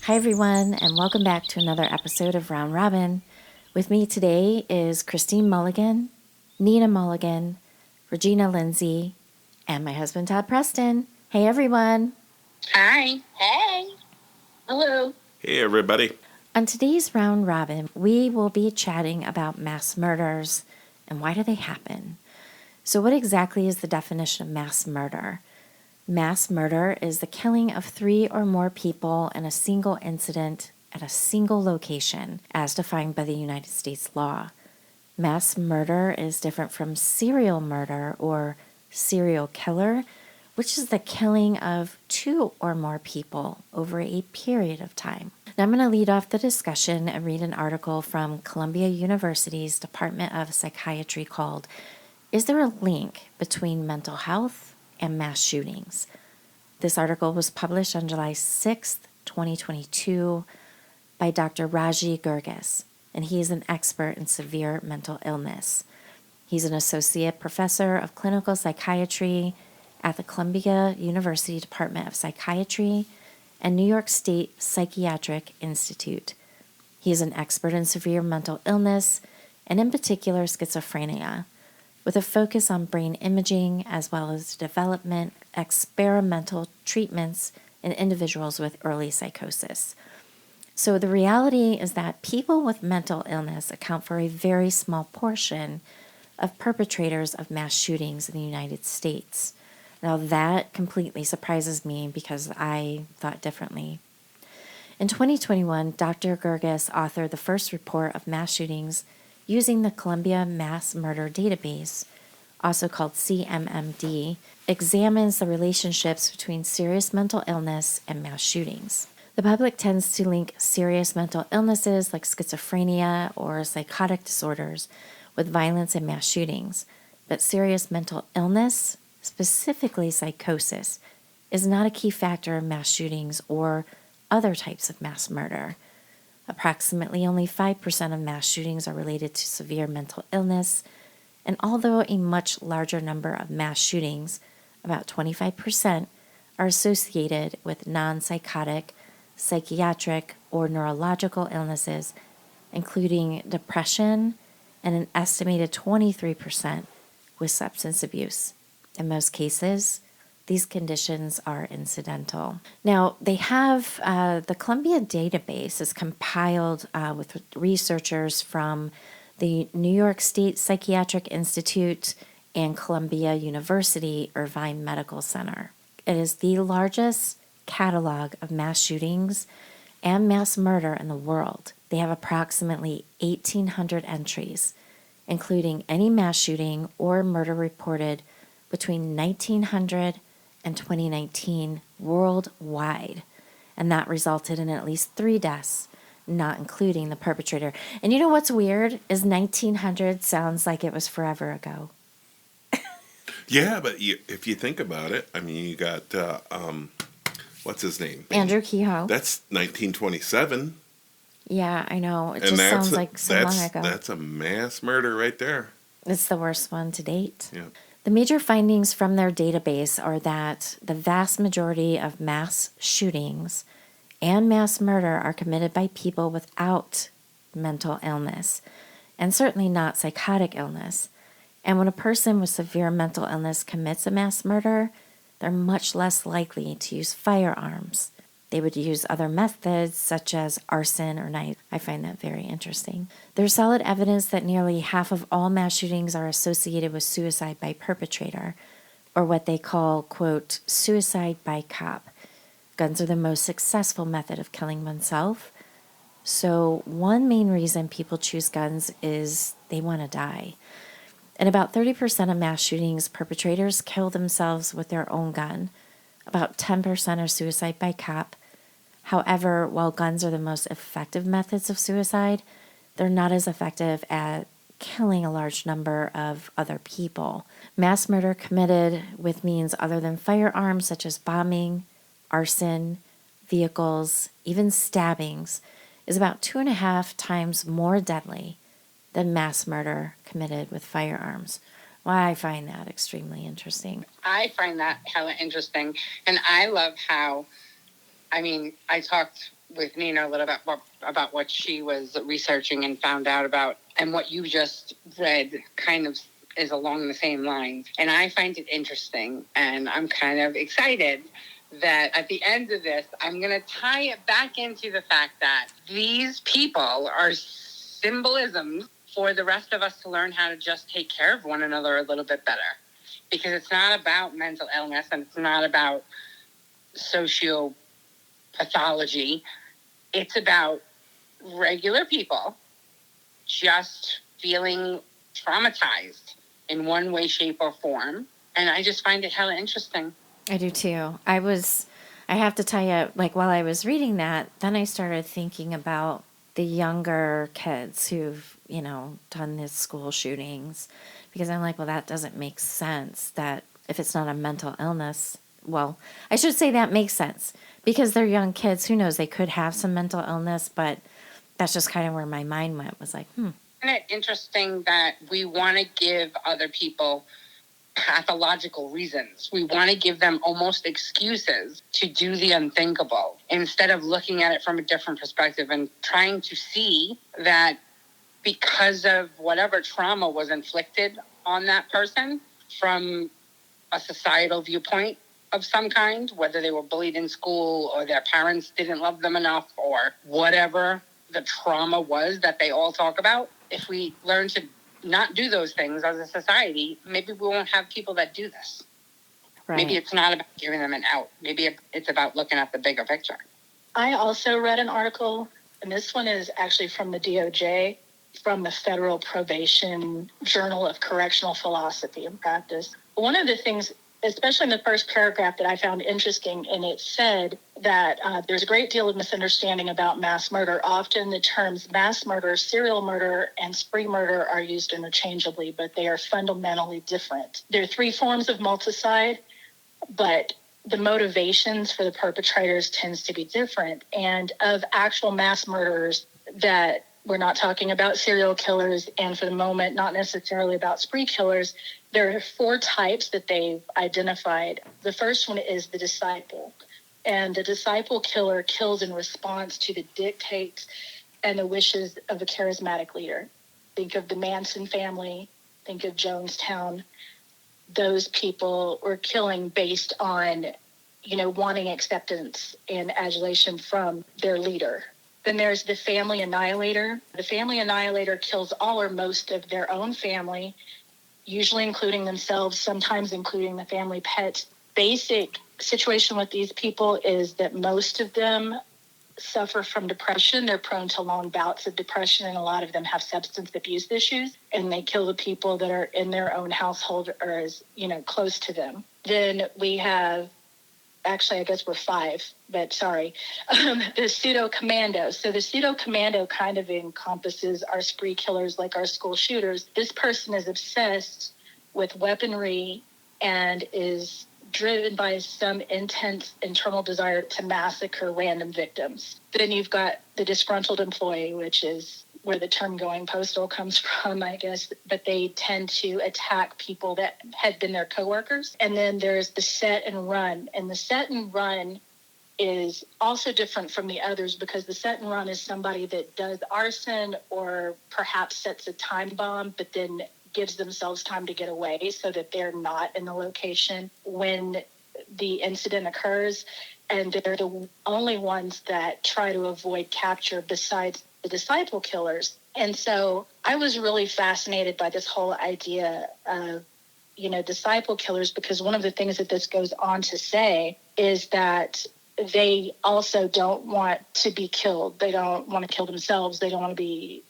Hi, everyone, and welcome back to another episode of Round Robin. With me today is Christine Mulligan, Nina Mulligan, Regina Lindsay, and my husband, Todd Preston. Hey, everyone. Hi. Hey. Hello. Hey, everybody. On today's Round Robin, we will be chatting about mass murders and why do they happen. So what exactly is the definition of mass murder? Mass murder is the killing of 3 or more people in a single incident at a single location, as defined by the United States law. Mass murder is different from serial murder or serial killer, which is the killing of 2 or more people over a period of time. Now I'm going to lead off the discussion and read an article from Columbia University's Department of Psychiatry called, "Is There a Link Between Mental Health and Mass Shootings?" This article was published on July 6th, 2022 by Dr. Raji Gurgis, and he is an expert in severe mental illness. He's an associate professor of clinical psychiatry at the Columbia University Department of Psychiatry and New York State Psychiatric Institute. He is an expert in severe mental illness and in particular schizophrenia, with a focus on brain imaging as well as development experimental treatments in individuals with early psychosis. So the reality is that people with mental illness account for a very small portion of perpetrators of mass shootings in the United States. Now that completely surprises me because I thought differently. In 2021, Dr. Gurgis authored the first report of mass shootings using the Columbia Mass Murder Database, also called CMMD, examines the relationships between serious mental illness and mass shootings. The public tends to link serious mental illnesses like schizophrenia or psychotic disorders with violence and mass shootings, but serious mental illness, specifically psychosis, is not a key factor in mass shootings or other types of mass murder. Approximately only 5% of mass shootings are related to severe mental illness, and although a much larger number of mass shootings, about 25%, are associated with non-psychotic, psychiatric, or neurological illnesses, including depression, and an estimated 23% with substance abuse. In most cases, these conditions are incidental. Now, they have the Columbia database is compiled with researchers from the New York State Psychiatric Institute and Columbia University Irvine Medical Center. It is the largest catalog of mass shootings and mass murder in the world. They have approximately 1,800 entries, including any mass shooting or murder reported between 1900 and 2019 worldwide, and that resulted in at least 3 deaths, not including the perpetrator. And you know what's weird is 1900 sounds like it was forever ago. Yeah, but if you think about it, I mean, you got, what's his name? Andrew Kehoe. That's 1927. Yeah, I know. It just sounds like so long ago. That's a mass murder right there. It's the worst one to date. Yeah. The major findings from their database are that the vast majority of mass shootings and mass murder are committed by people without mental illness, and certainly not psychotic illness. And when a person with severe mental illness commits a mass murder, they're much less likely to use firearms. They would use other methods such as arson or knife. I find that very interesting. There's solid evidence that nearly half of all mass shootings are associated with suicide by perpetrator, or what they call, quote, suicide by cop. Guns are the most successful method of killing oneself. So one main reason people choose guns is they want to die. In about 30% of mass shootings, perpetrators kill themselves with their own gun. About 10% are suicide by cop. However, while guns are the most effective methods of suicide, they're not as effective at killing a large number of other people. Mass murder committed with means other than firearms, such as bombing, arson, vehicles, even stabbings, is about 2.5 times more deadly than mass murder committed with firearms. Well, I find that extremely interesting. I find that hella interesting. And I love how, I mean, I talked with Nina a little bit about what she was researching and found out about, and what you just read kind of is along the same lines. And I find it interesting, and I'm kind of excited that at the end of this, I'm going to tie it back into the fact that these people are symbolisms for the rest of us to learn how to just take care of one another a little bit better. Because it's not about mental illness, and it's not about sociopathology. It's about regular people just feeling traumatized in one way, shape, or form. And I just find it hella interesting. I do too. I have to tell you, like while I was reading that, then I started thinking about the younger kids who've, done these school shootings, because I'm like, well, that doesn't make sense that if it's not a mental illness, well, I should say that makes sense because they're young kids. Who knows? They could have some mental illness, but that's just kind of where my mind went, was like, Isn't it interesting that we want to give other people pathological reasons? We want to give them almost excuses to do the unthinkable instead of looking at it from a different perspective and trying to see that because of whatever trauma was inflicted on that person from a societal viewpoint of some kind, whether they were bullied in school or their parents didn't love them enough or whatever the trauma was that they all talk about, if we learn to not do those things as a society, maybe we won't have people that do this. right. Maybe it's not about giving them an out. Maybe it's about looking at the bigger picture. I also read an article, and this one is actually from the DOJ, from the Federal Probation Journal of Correctional Philosophy and Practice. One of the things, especially in the first paragraph, that I found interesting, and it said that there's a great deal of misunderstanding about mass murder. Often the terms mass murder, serial murder, and spree murder are used interchangeably, but they are fundamentally different. There are three forms of multicide, but the motivations for the perpetrators tends to be different. And of actual mass murderers, that we're not talking about serial killers, and for the moment, not necessarily about spree killers, there are four types that they've identified. The first one is the disciple. And the disciple killer kills in response to the dictates and the wishes of a charismatic leader. Think of the Manson family, think of Jonestown. Those people were killing based on, wanting acceptance and adulation from their leader. Then there's the family annihilator. The family annihilator kills all or most of their own family, usually including themselves, sometimes including the family pets. Basic situation with these people is that most of them suffer from depression. They're prone to long bouts of depression, and a lot of them have substance abuse issues, and they kill the people that are in their own household or as, close to them. Then we have, actually, I guess we're five, but sorry, the pseudo-commando. So the pseudo-commando kind of encompasses our spree killers, like our school shooters. This person is obsessed with weaponry and is driven by some intense internal desire to massacre random victims. Then you've got the disgruntled employee, which is where the term going postal comes from, I guess, but they tend to attack people that had been their coworkers. And then there's the set and run. And the set and run is also different from the others because the set and run is somebody that does arson or perhaps sets a time bomb, but then gives themselves time to get away so that they're not in the location when the incident occurs. And they're the only ones that try to avoid capture besides the disciple killers. And so I was really fascinated by this whole idea of, disciple killers, because one of the things that this goes on to say is that they also don't want to be killed. They don't want to kill themselves. They don't want to be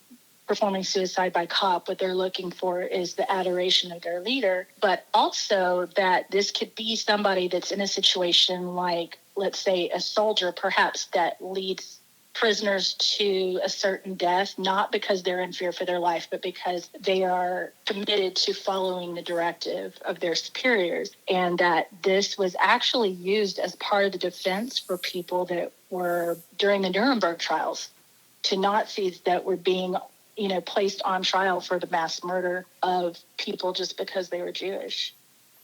performing suicide by cop. What they're looking for is the adoration of their leader, but also that this could be somebody that's in a situation like, let's say, a soldier, perhaps, that leads prisoners to a certain death, not because they're in fear for their life, but because they are committed to following the directive of their superiors. And that this was actually used as part of the defense for people that were during the Nuremberg trials, to Nazis that were being placed on trial for the mass murder of people just because they were Jewish.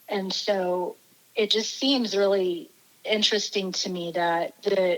And so it just seems really interesting to me that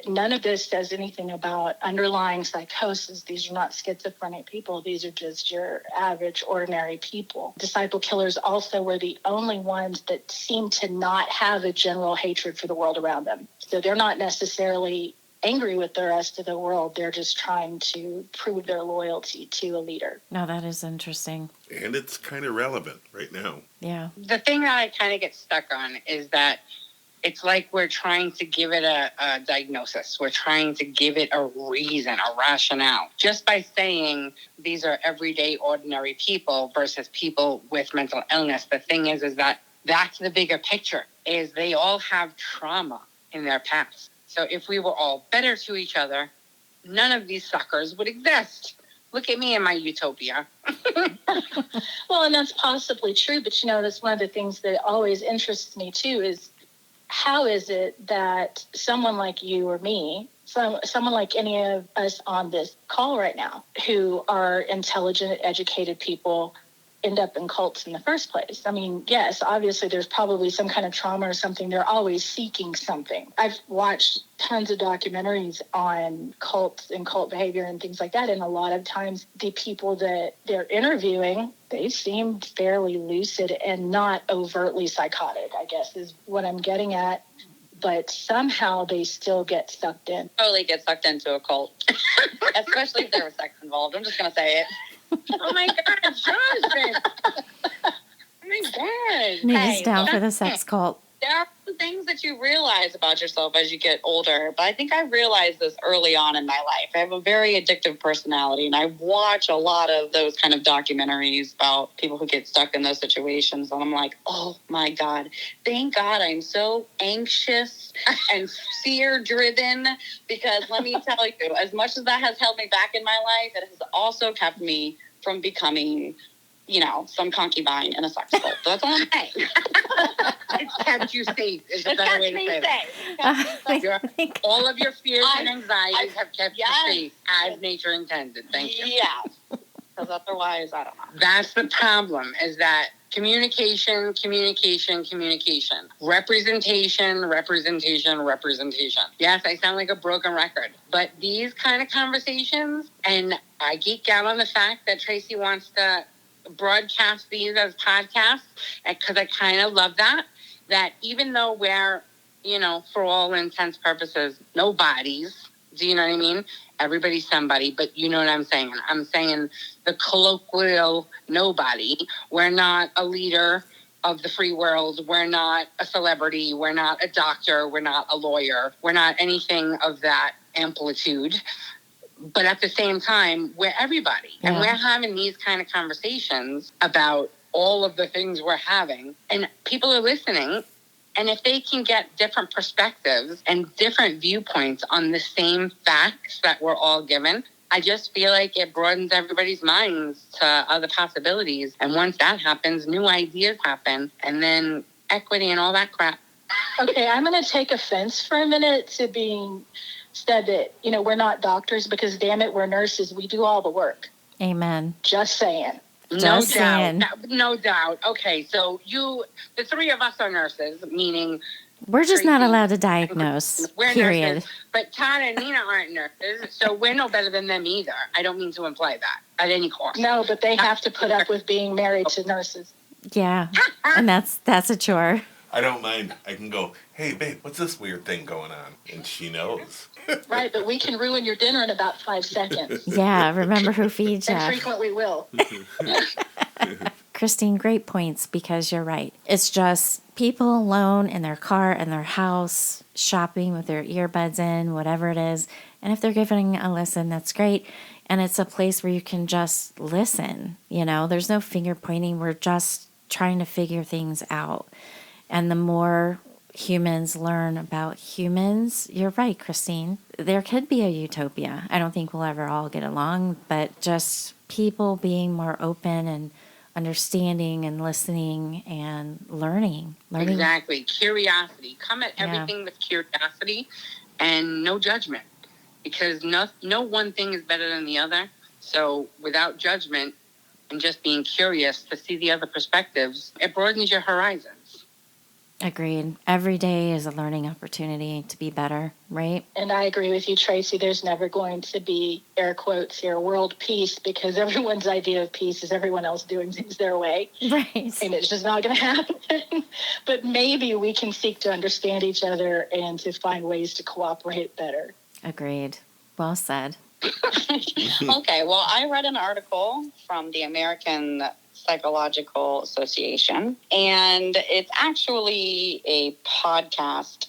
none of this says anything about underlying psychosis. These are not schizophrenic people. These are just your average, ordinary people. Disciple killers also were the only ones that seem to not have a general hatred for the world around them. So they're not necessarily angry with the rest of the world. They're just trying to prove their loyalty to a leader. No, that is interesting. And it's kind of relevant right now. Yeah. The thing that I kind of get stuck on is that it's like we're trying to give it a diagnosis. We're trying to give it a reason, a rationale. Just by saying these are everyday, ordinary people versus people with mental illness. The thing is that that's the bigger picture, is they all have trauma in their past. So if we were all better to each other, none of these suckers would exist. Look at me in my utopia. Well, and that's possibly true, but that's one of the things that always interests me too, is how is it that someone like you or me, someone like any of us on this call right now, who are intelligent, educated people, end up in cults in the first place? I mean, yes, obviously there's probably some kind of trauma or something. They're always seeking something. I've watched tons of documentaries on cults and cult behavior and things like that. And a lot of times the people that they're interviewing, they seem fairly lucid and not overtly psychotic, I guess is what I'm getting at. But somehow they still get sucked in. Totally get sucked into a cult, especially if there was sex involved. I'm just going to say it. Oh my God, Jonathan. Oh my God. Nina's down for the sex cult. There are things that you realize about yourself as you get older, but I think I realized this early on in my life. I have a very addictive personality, and I watch a lot of those kind of documentaries about people who get stuck in those situations, and I'm like, oh my God, thank God I'm so anxious and fear-driven, because let me tell you, as much as that has held me back in my life, it has also kept me from becoming some concubine in a sex cult. That's all I'm saying. It's kept you safe. Is a It's better kept way to me say safe. that. All of your fears and anxieties have kept you Yes. safe as nature intended. Thank you. Yeah. Because otherwise, I don't know. That's the problem, is that communication, representation. Yes, I sound like a broken record, but these kind of conversations, and I geek out on the fact that Tracy wants to broadcast these as podcasts, because I kind of love that even though we're, for all intents purposes, nobodies, do you know what I mean? Everybody's somebody, but you know what I'm saying? I'm saying the colloquial nobody. We're not a leader of the free world. We're not a celebrity. We're not a doctor. We're not a lawyer. We're not anything of that amplitude. But at the same time, we're everybody. Yeah. And we're having these kind of conversations about all of the things we're having. And people are listening. And if they can get different perspectives and different viewpoints on the same facts that we're all given, I just feel like it broadens everybody's minds to other possibilities. And once that happens, new ideas happen. And then equity and all that crap. Okay, I'm going to take offense for a minute to being said that, we're not doctors, because damn it, we're nurses. We do all the work. Amen. Just saying. No doubt. Okay, so the three of us are nurses, meaning we're just Tracy, not allowed to diagnose. We're period. Nurses, but Todd and Nina aren't nurses, so we're no better than them either. I don't mean to imply that at any cost. No, but they have to put up with being married to nurses. Yeah, and that's a chore. I don't mind. I can go, hey, babe, what's this weird thing going on? And she knows. Right, but we can ruin your dinner in about 5 seconds. Yeah, remember who feeds you. And frequently will. Christine, great points, because you're right. It's just people alone in their car, in their house, shopping with their earbuds in, whatever it is. And if they're giving a listen, that's great. And it's a place where you can just listen. There's no finger pointing. We're just trying to figure things out. And the more humans learn about humans, you're right, Christine, there could be a utopia. I don't think we'll ever all get along, but just people being more open and understanding and listening and learning. Exactly. Curiosity. Come at everything with curiosity and no judgment, because no one thing is better than the other. So without judgment and just being curious to see the other perspectives, it broadens your horizons. Agreed. Every day is a learning opportunity to be better, right? And I agree with you, Tracy. There's never going to be, air quotes here, world peace, because everyone's idea of peace is everyone else doing things their way. Right. And it's just not going to happen. But maybe we can seek to understand each other and to find ways to cooperate better. Agreed. Well said. Okay, well, I read an article from the American Psychological Association, and it's actually a podcast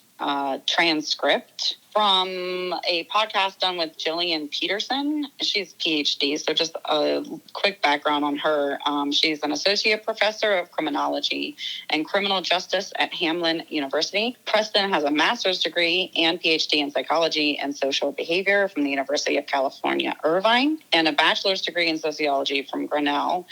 transcript from a podcast done with Jillian Peterson. She's a PhD, so just a quick background on her. She's an associate professor of criminology and criminal justice at Hamline University. Preston has a master's degree and PhD in psychology and social behavior from the University of California, Irvine, and a bachelor's degree in sociology from Grinnell.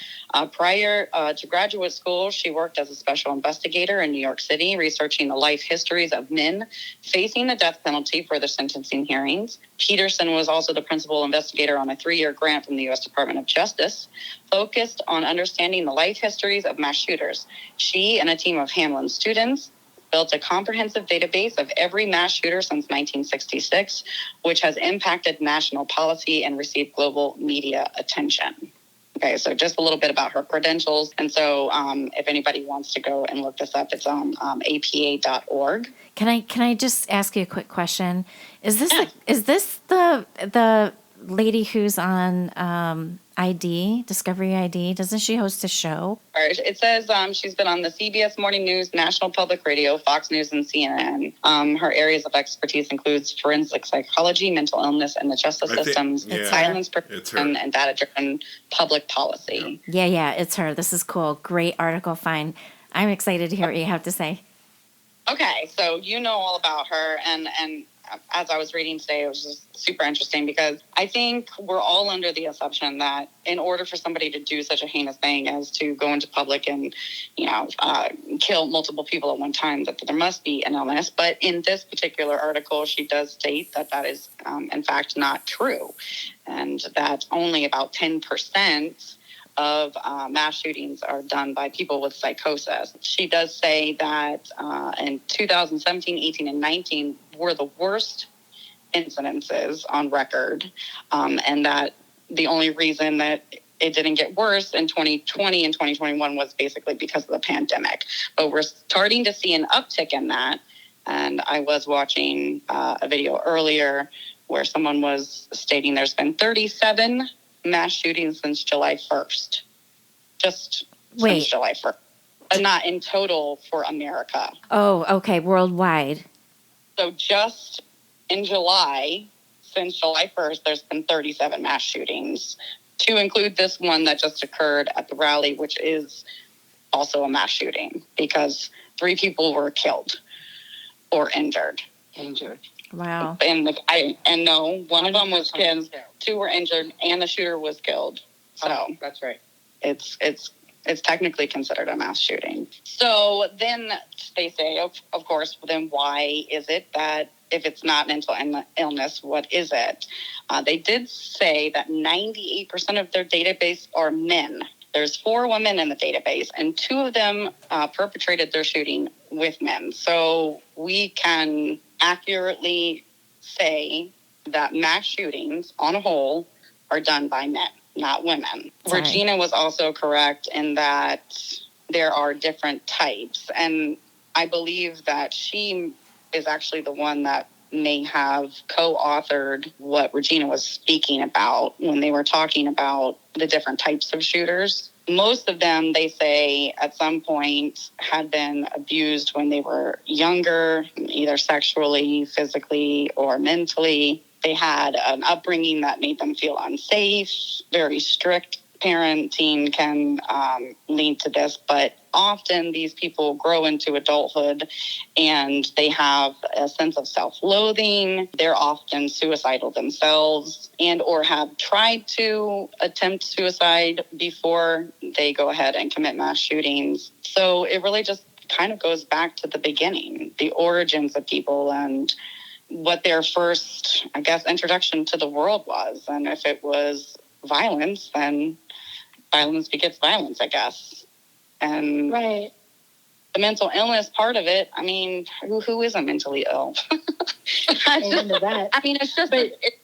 Prior to graduate school, she worked as a special investigator in New York City, researching the life histories of men facing the death penalty for their sentencing hearings. Peterson was also the principal investigator on a 3-year grant from the U.S. Department of Justice, focused on understanding the life histories of mass shooters. She and a team of Hamline students built a comprehensive database of every mass shooter since 1966, which has impacted national policy and received global media attention. Okay, so just a little bit about her credentials. And so if anybody wants to go and look this up, it's on apa.org. Can I just ask you a quick question? Is this Yeah. is this the lady who's on ID, Discovery ID? Doesn't she host a show? All right, it says she's been on the CBS Morning News, National Public Radio, Fox News, and CNN. Her areas of expertise includes forensic psychology, mental illness, and the justice systems, violence prevention, and data-driven public policy. Yeah, it's her. This is cool. Great article. Fine. I'm excited to hear what you have to say. Okay, so you know all about her, and as I was reading today, it was just super interesting because I think we're all under the assumption that in order for somebody to do such a heinous thing as to go into public and, kill multiple people at one time, that there must be an illness. But in this particular article, she does state that that is, in fact, not true, and that only about 10% of mass shootings are done by people with psychosis. She does say that in 2017, 18, and 19 were the worst incidences on record, and that the only reason that it didn't get worse in 2020 and 2021 was basically because of the pandemic. But we're starting to see an uptick in that. And I was watching a video earlier where someone was stating there's been 37 mass shootings since July 1st. Just since July 1st. But not in total for America. Oh, okay. Worldwide. So just in July, since July 1st, there's been 37 mass shootings, to include this one that just occurred at the rally, which is also a mass shooting because 3 people were killed or injured. Wow. And one of them was killed, 2 were injured, and the shooter was killed. So that's right. It's technically considered a mass shooting. So then they say, of course, then why is it that if it's not mental illness, what is it? They did say that 98% of their database are men. There's 4 women in the database, and 2 of them perpetrated their shooting with men. So we can accurately say that mass shootings on a whole are done by men, not women. Sorry. Regina was also correct in that there are different types. And I believe that she is actually the one that may have co-authored what Regina was speaking about when they were talking about the different types of shooters. Most of them, they say, at some point had been abused when they were younger, either sexually, physically, or mentally. They had an upbringing that made them feel unsafe. Very strict parenting can lead to this, but often these people grow into adulthood and they have a sense of self-loathing. They're often suicidal themselves and or have tried to attempt suicide before they go ahead and commit mass shootings. So it really just kind of goes back to the beginning, the origins of people and what their first, I guess, introduction to the world was. And if it was violence, then violence begets violence, I guess. And right. the mental illness part of it, I mean, who isn't mentally ill? It's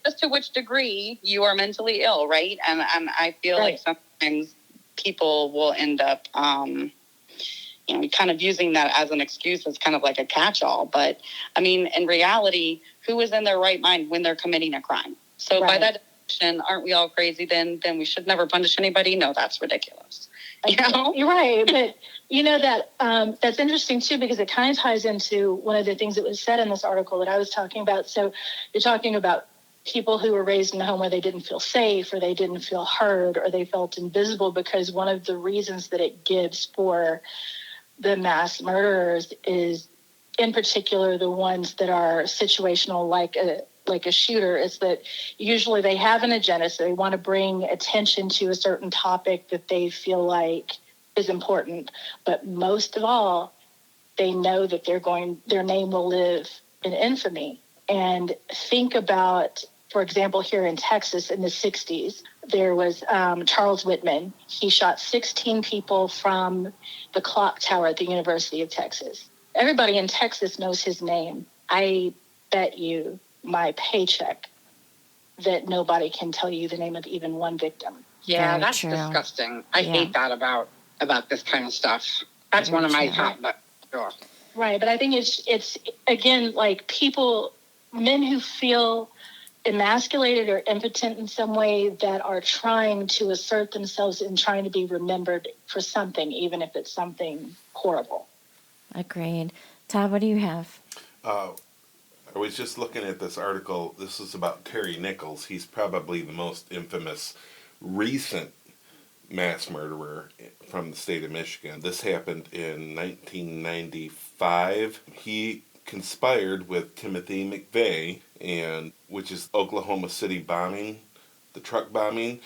just to which degree you are mentally ill, right? And I feel like sometimes people will end up, kind of using that as an excuse as kind of like a catch-all. But I mean, in reality, who is in their right mind when they're committing a crime? So by that definition, aren't we all crazy? Then we should never punish anybody? No, that's ridiculous. You're right, but that's interesting too, because it kind of ties into one of the things that was said in this article that I was talking about. So you're talking about people who were raised in a home where they didn't feel safe, or they didn't feel heard, or they felt invisible, because one of the reasons that it gives for the mass murderers is, in particular, the ones that are situational, like a shooter, is that usually they have an agenda. So they want to bring attention to a certain topic that they feel like is important. But most of all, they know that their name will live in infamy. And think about, for example, here in Texas in the 60s, there was Charles Whitman. He shot 16 people from the clock tower at the University of Texas. Everybody in Texas knows his name. I bet you my paycheck that nobody can tell you the name of even one victim. Yeah, Very that's true. disgusting. I hate that about this kind of stuff. That's Very one of my true. top, but sure. Right, but I think it's again, like, men who feel emasculated or impotent in some way, that are trying to assert themselves and trying to be remembered for something, even if it's something horrible. Agreed. Todd, what do you have? I was just looking at this article. This is about Terry Nichols. He's probably the most infamous recent mass murderer from the state of Michigan. This happened in 1995. He conspired with Timothy McVeigh, which is Oklahoma City bombing, the truck bombing.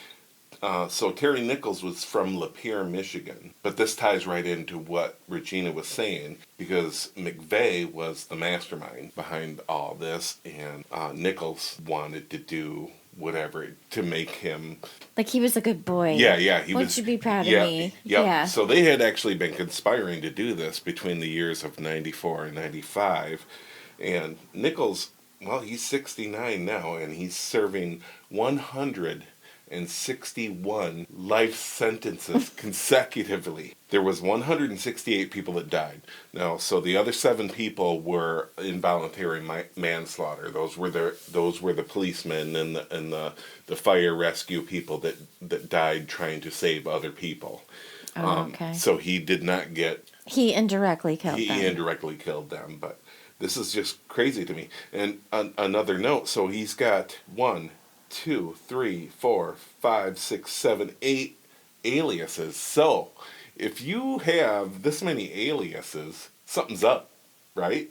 So Terry Nichols was from Lapeer, Michigan. But this ties right into what Regina was saying, because McVeigh was the mastermind behind all this, and Nichols wanted to do whatever to make him... Like, he was a good boy. Yeah. Won't you be proud of me? Yeah. So they had actually been conspiring to do this between the years of 94 and 95. And Nichols, well, he's 69 now, and he's serving 161 life sentences consecutively. There was 168 people that died. Now, so the other 7 people were involuntary manslaughter. Those were the policemen and the fire rescue people that died trying to save other people. Okay. So he did not get... He indirectly killed them. He indirectly killed them, but this is just crazy to me. And another note, so he's got 1, 2, 3, 4, 5, 6, 7, 8 aliases. So if you have this many aliases, something's up, right?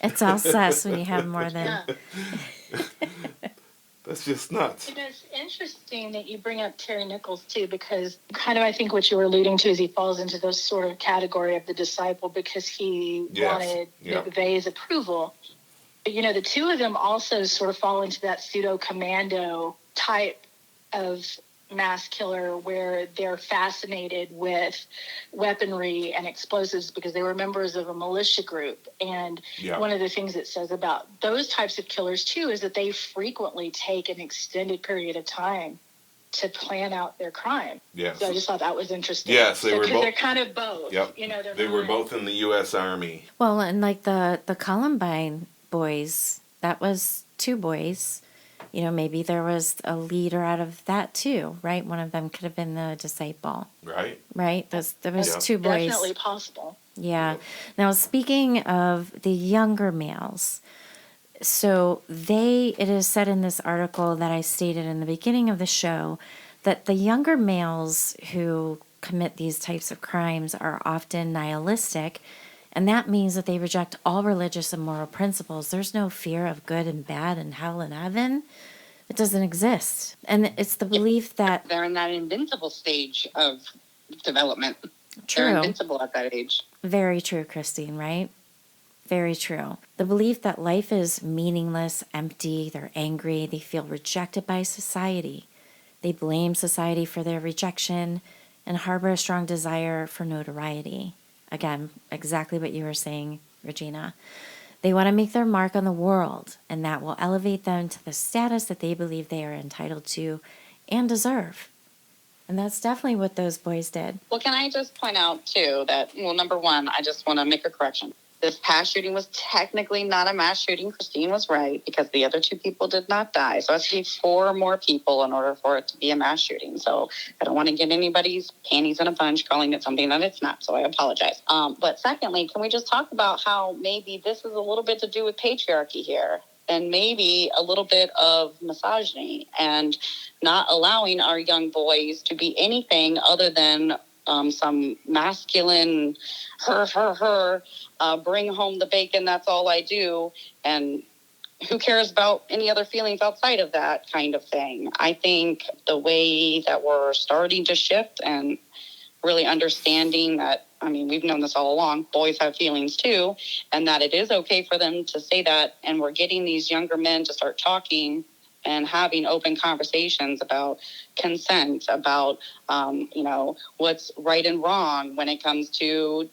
It's all sus when you have more than... That's just nuts. It's interesting that you bring up Terry Nichols, too, because kind of I think what you were alluding to is he falls into those sort of category of the disciple, because he wanted McVeigh's approval. But, the two of them also sort of fall into that pseudo-commando type of mass killer, where they're fascinated with weaponry and explosives because they were members of a militia group. And one of the things it says about those types of killers too is that they frequently take an extended period of time to plan out their crime. Yes. So I just thought that was interesting. Yes, they were both. They're kind of both. Yep. They were both in the U.S. Army. Well, and like the Columbine boys, that was 2 boys. Maybe there was a leader out of that too, right? One of them could have been the disciple. Right. Right? There was 2 boys. Definitely possible. Yeah. Now, speaking of the younger males, so it is said in this article that I stated in the beginning of the show that the younger males who commit these types of crimes are often nihilistic, and that means that they reject all religious and moral principles. There's no fear of good and bad and hell and heaven. It doesn't exist. And it's the belief that... They're in that invincible stage of development. True. They're invincible at that age. Very true, Christine, right? Very true. The belief that life is meaningless, empty, they're angry, they feel rejected by society. They blame society for their rejection and harbor a strong desire for notoriety. Again, exactly what you were saying, Regina. They want to make their mark on the world, and that will elevate them to the status that they believe they are entitled to and deserve. And that's definitely what those boys did. Well, can I just point out, too, that, well, number one, I just want to make a correction. This past shooting was technically not a mass shooting. Christine was right, because the other 2 people did not die. So it has to be 4 more people in order for it to be a mass shooting. So I don't want to get anybody's panties in a bunch calling it something that it's not. So I apologize. But secondly, can we just talk about how maybe this is a little bit to do with patriarchy here? And maybe a little bit of misogyny and not allowing our young boys to be anything other than some masculine bring home the bacon, that's all I do, and who cares about any other feelings outside of that kind of thing. I think the way that we're starting to shift and really understanding that, I mean, we've known this all along, boys have feelings too, and that it is okay for them to say that, and we're getting these younger men to start talking and having open conversations about consent, about, what's right and wrong when it comes to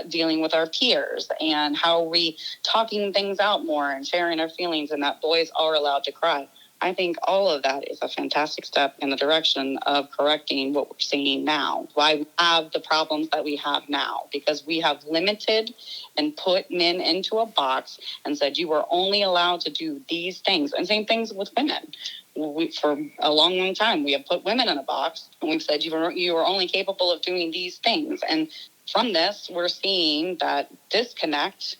dealing with our peers, and how are we talking things out more and sharing our feelings, and that boys are allowed to cry. I think all of that is a fantastic step in the direction of correcting what we're seeing now. Why we have the problems that we have now, because we have limited and put men into a box and said you are only allowed to do these things. And same things with women. For a long, long time, we have put women in a box and we've said you are only capable of doing these things. And from this, we're seeing that disconnect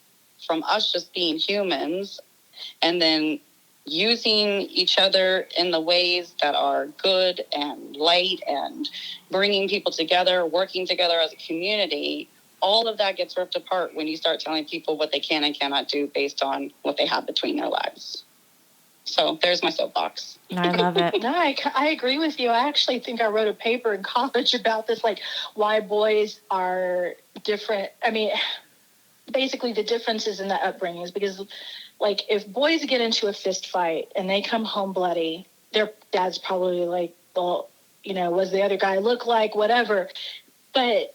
from us just being humans, and then using each other in the ways that are good and light and bringing people together, working together as a community. All of that gets ripped apart when you start telling people what they can and cannot do based on what they have between their lives. So there's my soapbox. I love it. No, I agree with you. I actually think I wrote a paper in college about this, like why boys are different. I mean, basically the differences in the upbringings, because like if boys get into a fist fight and they come home bloody, their dad's probably like, well, what's the other guy look like, whatever. But,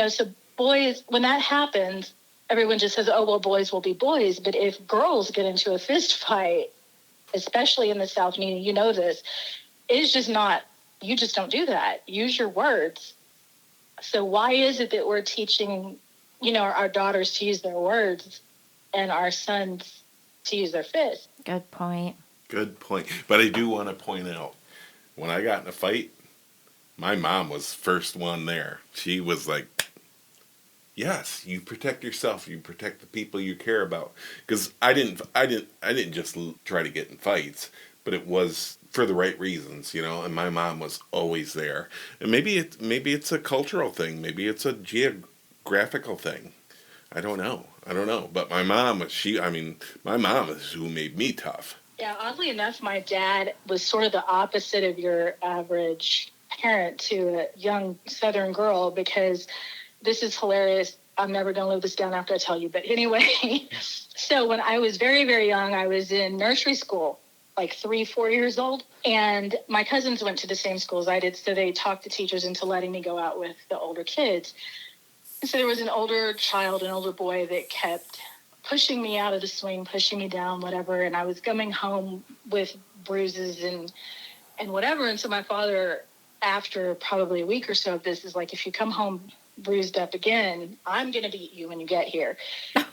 so boys, when that happens, everyone just says, oh, well, boys will be boys. But if girls get into a fist fight, especially in the South, Nina, you know this, it's just not, you just don't do that. Use your words. So why is it that we're teaching, our daughters to use their words and our sons to use their fists? Good point. Good point. But I do want to point out, when I got in a fight, my mom was first one there. She was like, yes, you protect yourself, you protect the people you care about. Because I didn't just try to get in fights, but it was for the right reasons, and my mom was always there. And maybe it's a cultural thing, maybe it's a geographical thing. I don't know. But my mom is who made me tough. Yeah, oddly enough, my dad was sort of the opposite of your average parent to a young Southern girl, because this is hilarious. I'm never going to live this down after I tell you. But anyway, so when I was very, very young, I was in nursery school, like 3-4 years old. And my cousins went to the same school as I did. So they talked the teachers into letting me go out with the older kids. So there was an older child, an older boy that kept pushing me out of the swing, pushing me down, whatever. And I was coming home with bruises and whatever. And so my father, after probably a week or so of this, is like, if you come home bruised up again, I'm going to beat you when you get here.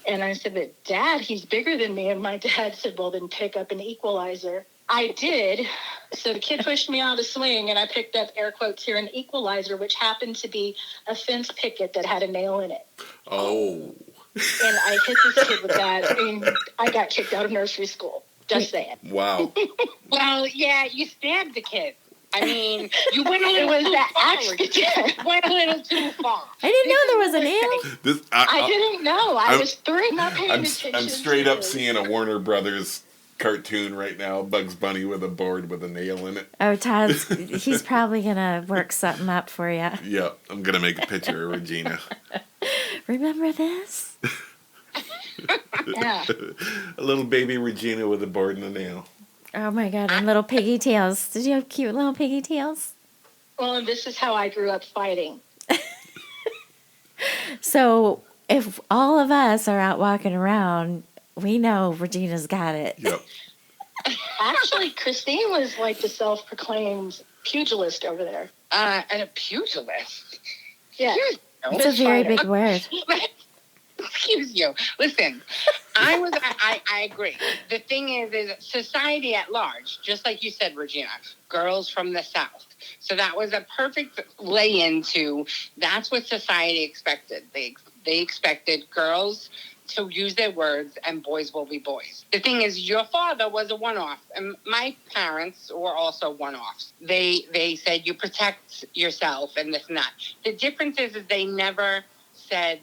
And I said, but Dad, he's bigger than me. And my dad said, well, then pick up an equalizer. I did. So the kid pushed me out of the swing, and I picked up, air quotes here, an equalizer, which happened to be a fence picket that had a nail in it. Oh. And I hit this kid with that. I mean, I got kicked out of nursery school. Just saying. Wow. Well, yeah, you stabbed the kid. I mean, you went a It little was too that far. accident. You went a little too far. I didn't know there was a nail. I didn't know. I was 3, not paying attention. I'm straight up to it. seeing a Warner Brothers cartoon right now, Bugs Bunny with a board with a nail in it. Oh, he's probably going to work something up for you. Yeah, I'm going to make a picture of Regina. Remember this? Yeah. A little baby Regina with a board and a nail. Oh, my God. And little piggy tails. Did you have cute little piggy tails? Well, and this is how I grew up fighting. So if all of us are out walking around, we know Regina's got it. Yep. Actually, Christine was like the self-proclaimed pugilist over there. And a pugilist. Yeah. It's a very big word. Excuse you. Listen, I agree. The thing is society at large, just like you said, Regina, girls from the South. So that was a perfect lay into, that's what society expected. They expected girls to use their words and boys will be boys. The thing is, your father was a one-off, and my parents were also one-offs. They said you protect yourself and this and that. The difference is they never said,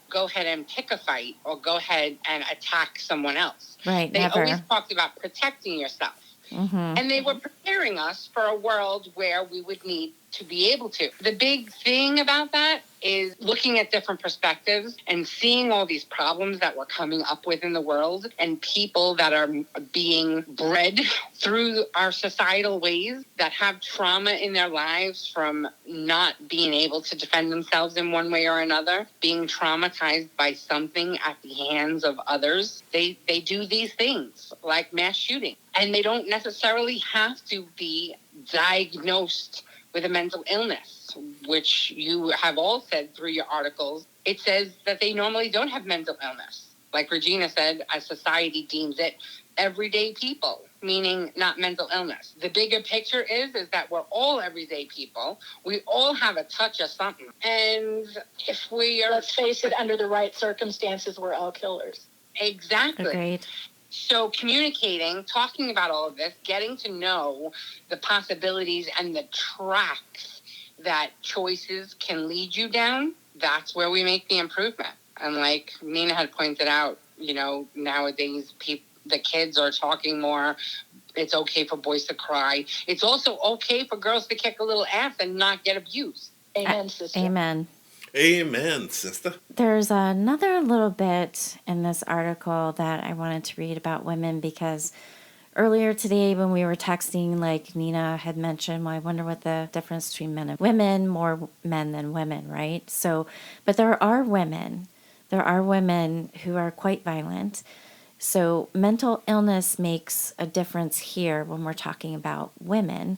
go ahead and pick a fight or go ahead and attack someone else. Right, They never. always talked about protecting yourself. Mm-hmm. And they were preparing us for a world where we would need to be able to. The big thing about that is looking at different perspectives and seeing all these problems that we're coming up with in the world and people that are being bred through our societal ways that have trauma in their lives from not being able to defend themselves in one way or another, being traumatized by something at the hands of others. They do these things like mass shooting, and they don't necessarily have to be diagnosed with a mental illness, which you have all said through your articles. It says that they normally don't have mental illness. Like Regina said, as society deems it, everyday people, meaning not mental illness. The bigger picture is that we're all everyday people. We all have a touch of something. And if we are... Let's face it, under the right circumstances, we're all killers. Exactly. Agreed. So communicating, talking about all of this, getting to know the possibilities and the tracks that choices can lead you down, that's where we make the improvement. And like Nina had pointed out, nowadays the kids are talking more. It's okay for boys to cry. It's also okay for girls to kick a little ass and not get abused. Amen, sister. Amen. Amen, sister. There's another little bit in this article that I wanted to read about women because earlier today when we were texting, like Nina had mentioned, well, I wonder what the difference between men and women, more men than women, right? So, but there are women who are quite violent. So mental illness makes a difference here when we're talking about women,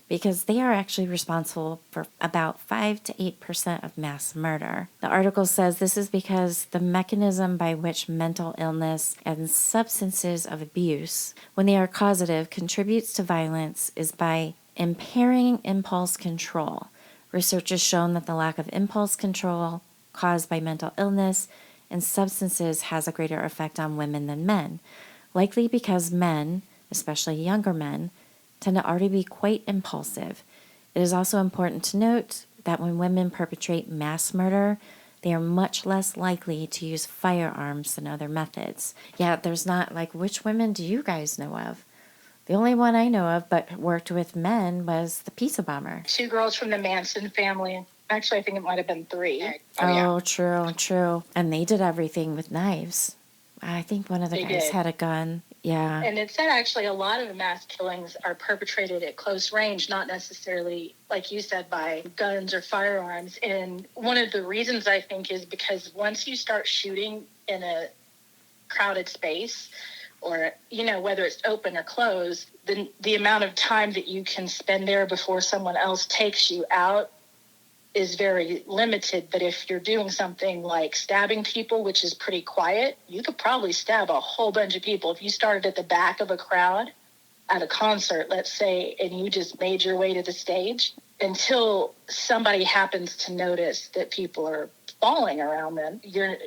because they are actually responsible for about 5 to 8% of mass murder. The article says this is because the mechanism by which mental illness and substances of abuse, when they are causative, contributes to violence is by impairing impulse control. Research has shown that the lack of impulse control caused by mental illness and substances has a greater effect on women than men, likely because men, especially younger men, tend to already be quite impulsive. It is also important to note that when women perpetrate mass murder, they are much less likely to use firearms than other methods. Yeah, there's not, like, which women do you guys know of? The only one I know of but worked with men was the pizza bomber. 2 girls from the Manson family. Actually, I think it might have been 3. Oh, true. And they did everything with knives. I think one of the guys had a gun. Yeah. And it said actually a lot of the mass killings are perpetrated at close range, not necessarily, like you said, by guns or firearms. And one of the reasons I think is because once you start shooting in a crowded space, or, whether it's open or closed, then the amount of time that you can spend there before someone else takes you out is very limited. But if you're doing something like stabbing people, which is pretty quiet, you could probably stab a whole bunch of people. If you started at the back of a crowd at a concert, let's say, and you just made your way to the stage, until somebody happens to notice that people are falling around them,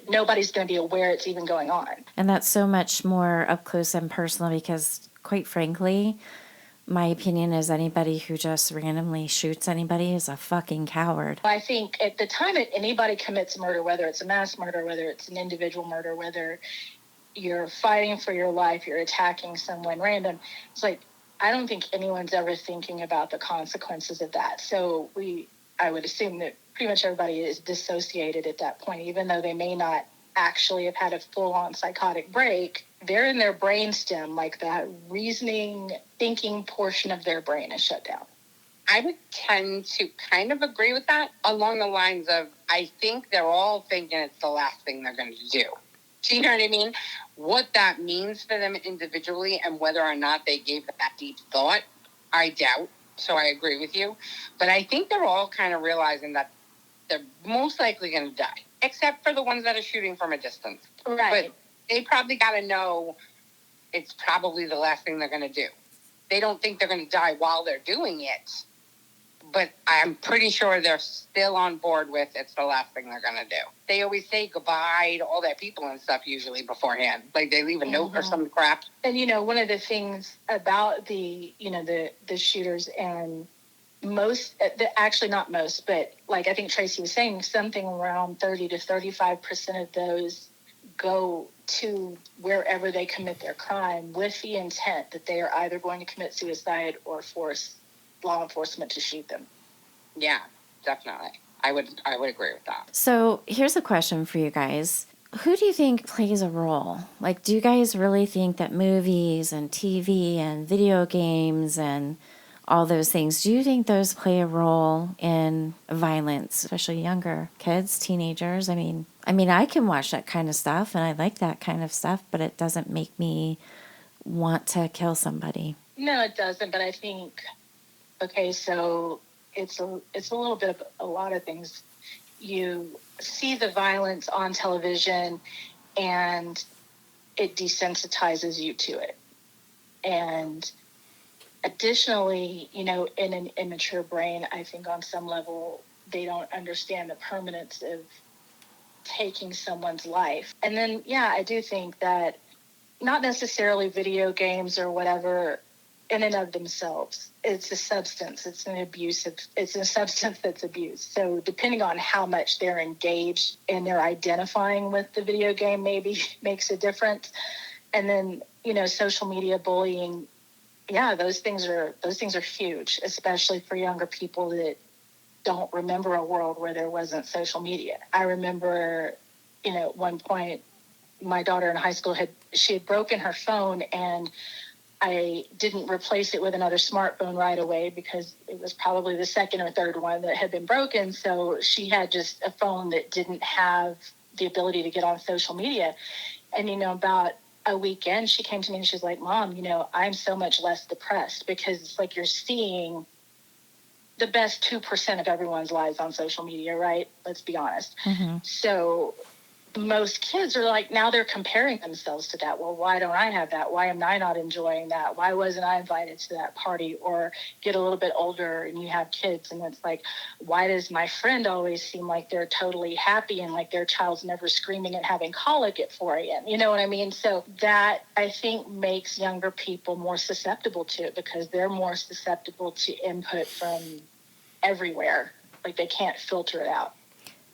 nobody's going to be aware it's even going on. And that's so much more up close and personal because, quite frankly, my opinion is anybody who just randomly shoots anybody is a fucking coward. I think at the time that anybody commits murder, whether it's a mass murder, whether it's an individual murder, whether you're fighting for your life, you're attacking someone random, it's like, I don't think anyone's ever thinking about the consequences of that. So I would assume that pretty much everybody is dissociated at that point, even though they may not actually have had a full-on psychotic break. They're in their brainstem, like that reasoning, thinking portion of their brain is shut down. I would tend to kind of agree with that along the lines of, I think they're all thinking it's the last thing they're going to do. Do you know what I mean? What that means for them individually and whether or not they gave that deep thought, I doubt. So I agree with you. But I think they're all kind of realizing that they're most likely going to die, except for the ones that are shooting from a distance. Right. But they probably got to know it's probably the last thing they're going to do. They don't think they're going to die while they're doing it, but I'm pretty sure they're still on board with it's the last thing they're going to do. They always say goodbye to all their people and stuff usually beforehand. Like they leave a note or some crap. And, one of the things about the shooters and actually not most, but like I think Tracy was saying, something around 30 to 35% of those go to wherever they commit their crime with the intent that they are either going to commit suicide or force law enforcement to shoot them. Yeah, definitely. I would agree with that. So here's a question for you guys. Who do you think plays a role? Like, do you guys really think that movies and TV and video games and all those things, do you think those play a role in violence, especially younger kids, teenagers? I mean, I can watch that kind of stuff and I like that kind of stuff, but it doesn't make me want to kill somebody. No, it doesn't. But I think, okay, so it's a little bit of a lot of things. You see the violence on television and it desensitizes you to it. And additionally, in an immature brain, I think on some level, they don't understand the permanence of taking someone's life. And then, yeah, I do think that not necessarily video games or whatever in and of themselves. It's a substance. It's a substance that's abused. So depending on how much they're engaged and they're identifying with the video game maybe makes a difference. And then, social media bullying, yeah, those things are huge, especially for younger people that don't remember a world where there wasn't social media. I remember, at one point, my daughter in high school had broken her phone, and I didn't replace it with another smartphone right away because it was probably the second or third one that had been broken. So she had just a phone that didn't have the ability to get on social media. And, about a weekend, she came to me and she's like, Mom, I'm so much less depressed because it's like you're seeing the best 2% of everyone's lives on social media, right? Let's be honest. Mm-hmm. So most kids are like, now they're comparing themselves to that. Well, why don't I have that? Why am I not enjoying that? Why wasn't I invited to that party? Or get a little bit older and you have kids and it's like, why does my friend always seem like they're totally happy and like their child's never screaming and having colic at 4 a.m.? You know what I mean? So that, I think, makes younger people more susceptible to it because they're more susceptible to input from everywhere. Like they can't filter it out.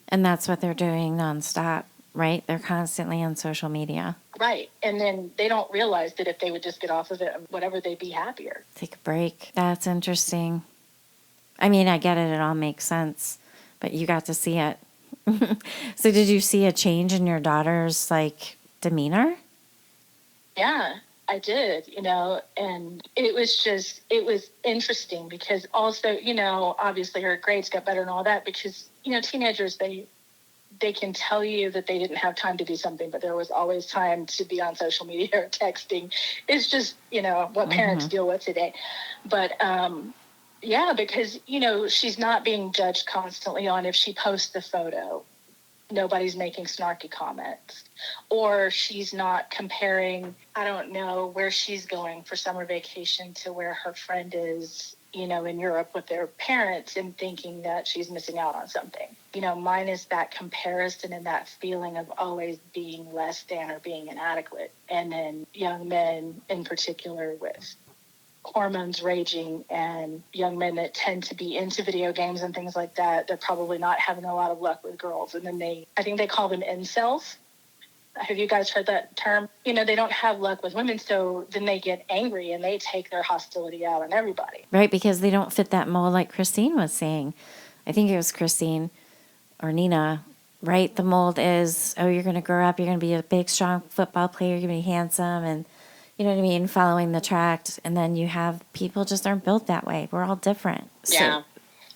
And that's what they're doing nonstop. Right? They're constantly on social media. Right. And then they don't realize that if they would just get off of it, whatever, they'd be happier. Take a break. That's interesting. I mean, I get it. It all makes sense. But you got to see it. So did you see a change in your daughter's, demeanor? Yeah, I did, and it was interesting because also, obviously her grades got better and all that because, teenagers, they can tell you that they didn't have time to do something, but there was always time to be on social media or texting. It's just, what parents deal with today. But, yeah, because, she's not being judged constantly on if she posts the photo. Nobody's making snarky comments. Or she's not comparing, I don't know, where she's going for summer vacation to where her friend is, in Europe with their parents and thinking that she's missing out on something. Minus that comparison and that feeling of always being less than or being inadequate. And then young men in particular with hormones raging and young men that tend to be into video games and things like that, they're probably not having a lot of luck with girls. And then I think they call them incels. Have you guys heard that term? They don't have luck with women, so then they get angry and they take their hostility out on everybody. Right, because they don't fit that mold like Christine was saying. I think it was Christine or Nina, right? The mold is, you're going to grow up, you're going to be a big, strong football player, you're going to be handsome, and you know what I mean, following the track. And then you have people just aren't built that way. We're all different. Yeah.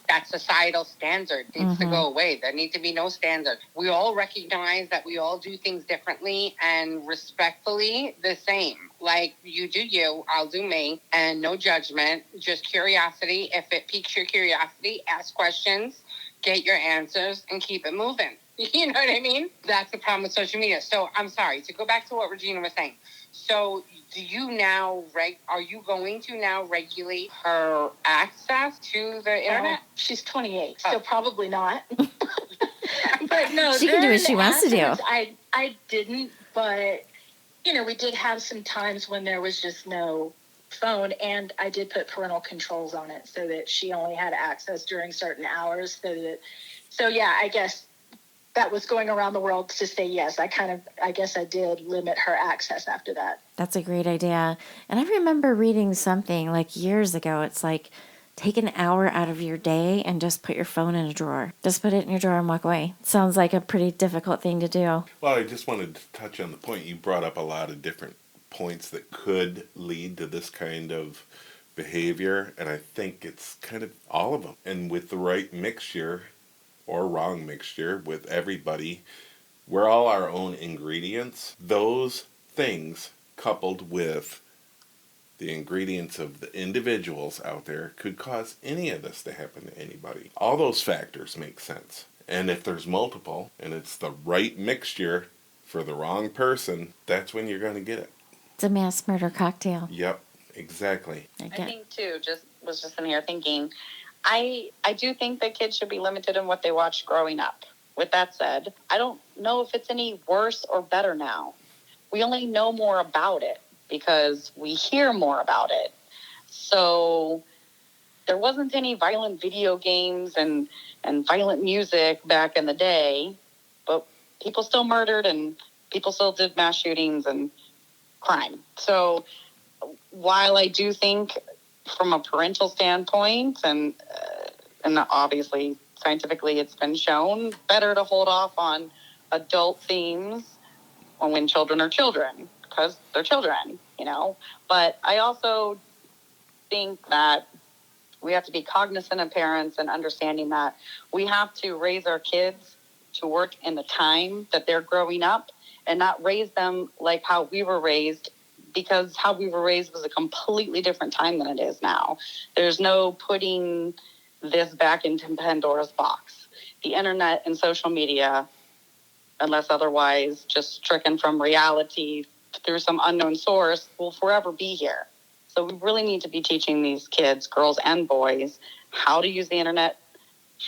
That societal standard needs to go away. There need to be no standard. We all recognize that we all do things differently and respectfully the same. Like, you do you, I'll do me, and no judgment, just curiosity. If it piques your curiosity, ask questions, get your answers, and keep it moving. You know what I mean? That's the problem with social media. So I'm sorry, to go back to what Regina was saying. So do you now, are you going to now regulate her access to the internet? She's 28, so probably not. But no, she can do what she wants to do. I didn't, but, we did have some times when there was just no phone, and I did put parental controls on it so that she only had access during certain hours. So yeah, I guess that was going around the world to say yes. I guess I did limit her access after that. That's a great idea. And I remember reading something like years ago. It's like, take an hour out of your day and just put your phone in a drawer. Just put it in your drawer and walk away. Sounds like a pretty difficult thing to do. Well, I just wanted to touch on the point. You brought up a lot of different points that could lead to this kind of behavior, and I think it's kind of all of them. And with the right mixture or wrong mixture with everybody, we're all our own ingredients. Those things coupled with the ingredients of the individuals out there could cause any of this to happen to anybody. All those factors make sense. And if there's multiple and it's the right mixture for the wrong person, that's when you're going to get it. It's a mass murder cocktail. Yep, exactly. I think too, was just in here thinking, I do think that kids should be limited in what they watch growing up. With that said, I don't know if it's any worse or better now. We only know more about it because we hear more about it. So there wasn't any violent video games and violent music back in the day, but people still murdered and people still did mass shootings and crime. So while I do think from a parental standpoint, and obviously scientifically it's been shown, better to hold off on adult themes when children are children, because they're children, But I also think that we have to be cognizant of parents and understanding that we have to raise our kids to work in the time that they're growing up and not raise them like how we were raised, because how we were raised was a completely different time than it is now. There's no putting this back into Pandora's box. The internet and social media, unless otherwise just stricken from reality through some unknown source, will forever be here. So we really need to be teaching these kids, girls and boys, how to use the internet,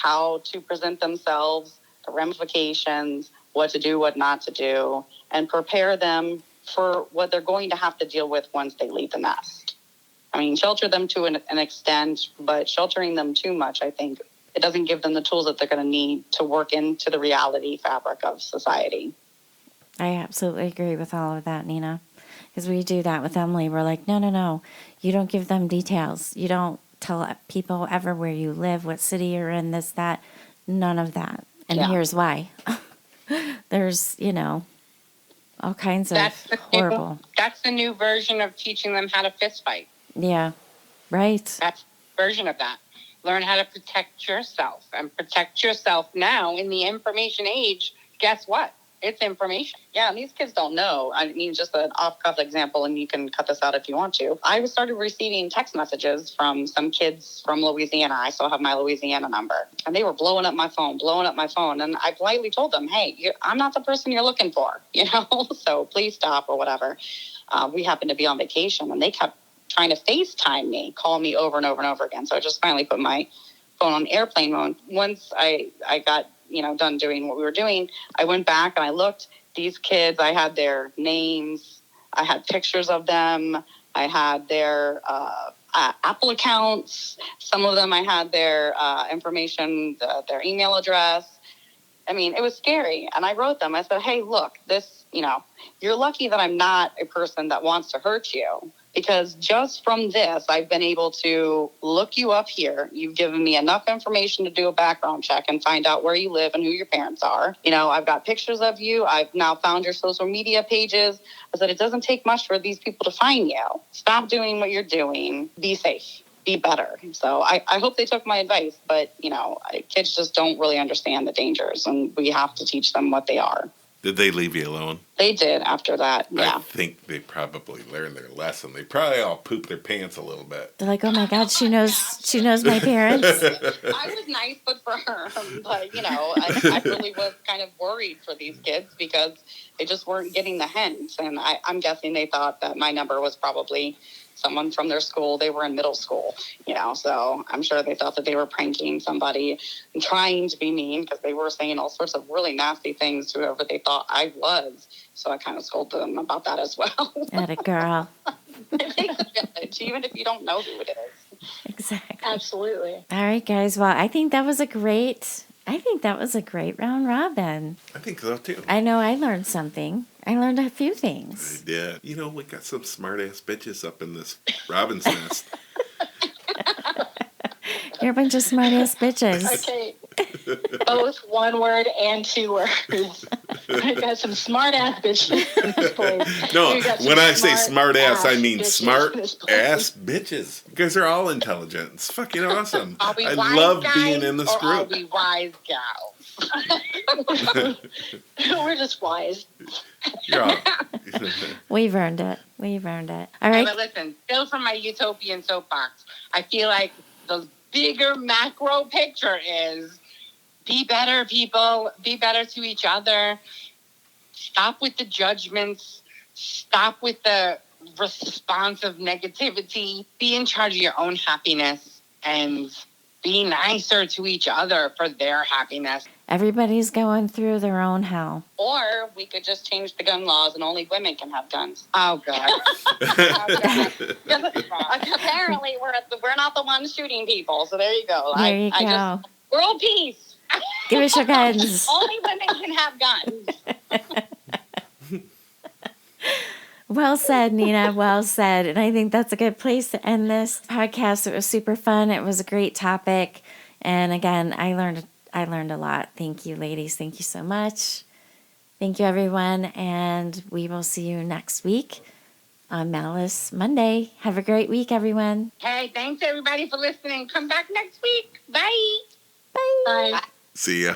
how to present themselves, the ramifications, what to do, what not to do, and prepare them for what they're going to have to deal with once they leave the nest. I mean, shelter them to an extent, but sheltering them too much, I think, it doesn't give them the tools that they're going to need to work into the reality fabric of society. I absolutely agree with all of that, Nina. Because we do that with Emily. We're like, no. You don't give them details. You don't tell people ever where you live, what city you're in, this, that. None of that. And here's why. There's, all kinds of horrible. That's the new version of teaching them how to fist fight. Yeah, right. That's the version of that. Learn how to protect yourself. And protect yourself now in the information age. Guess what? It's information. Yeah, and these kids don't know. I mean, just an off-cuff example, and you can cut this out if you want to. I started receiving text messages from some kids from Louisiana. I still have my Louisiana number. And they were blowing up my phone. And I politely told them, hey, I'm not the person you're looking for, so please stop or whatever. We happened to be on vacation, and they kept trying to FaceTime me, call me over and over and over again. So I just finally put my phone on airplane mode. Once I got done doing what we were doing, I went back and I looked. These kids, I had their names, I had pictures of them, I had their Apple accounts. Some of them I had their information, their email address. I mean, it was scary. And I wrote them. I said, hey, look, this, you're lucky that I'm not a person that wants to hurt you. Because just from this, I've been able to look you up here. You've given me enough information to do a background check and find out where you live and who your parents are. I've got pictures of you. I've now found your social media pages. I said, it doesn't take much for these people to find you. Stop doing what you're doing. Be safe. be better. So I hope they took my advice, but, kids just don't really understand the dangers, and we have to teach them what they are. Did they leave you alone? They did after that, yeah. I think they probably learned their lesson. They probably all pooped their pants a little bit. They're like, oh my God, she knows my parents. I was nice but firm, but I really was kind of worried for these kids because they just weren't getting the hint, and I'm guessing they thought that my number was probably someone from their school. They were in middle school, so I'm sure they thought that they were pranking somebody and trying to be mean because they were saying all sorts of really nasty things to whoever they thought I was. So I kind of scolded them about that as well. Atta girl. It takes a village, even if you don't know who it is. Exactly. Absolutely. All right, guys. Well, I think that was a great round robin. I think so, too. I know I learned something. I learned a few things. I did. We got some smart-ass bitches up in this robin's nest. You're a bunch of smart-ass bitches. Okay. Both one word and two words. I got some smart ass bitches in this place. No, when I say smart ass, I mean bitches smart in this place. ass bitches. You guys are all intelligent. It's fucking awesome. Are we I wise love guys being in this or Are group. we wise gals? We're just wise. You're all. We've earned it. We've earned it. All Okay, right. but listen, still from my utopian soapbox, I feel like the bigger macro picture is be better, people. Be better to each other. Stop with the judgments. Stop with the responsive negativity. Be in charge of your own happiness and be nicer to each other for their happiness. Everybody's going through their own hell. Or we could just change the gun laws and only women can have guns. Oh, God. Apparently, we're not the ones shooting people. So there you go. There you go. World peace. Give us your guns. Only women can have guns. Well said, Nina. Well said. And I think that's a good place to end this podcast. It was super fun. It was a great topic. And again, I learned a lot. Thank you, ladies. Thank you so much. Thank you, everyone. And we will see you next week on Malice Monday. Have a great week, everyone. Hey, thanks, everybody, for listening. Come back next week. Bye. Bye. Bye. See ya.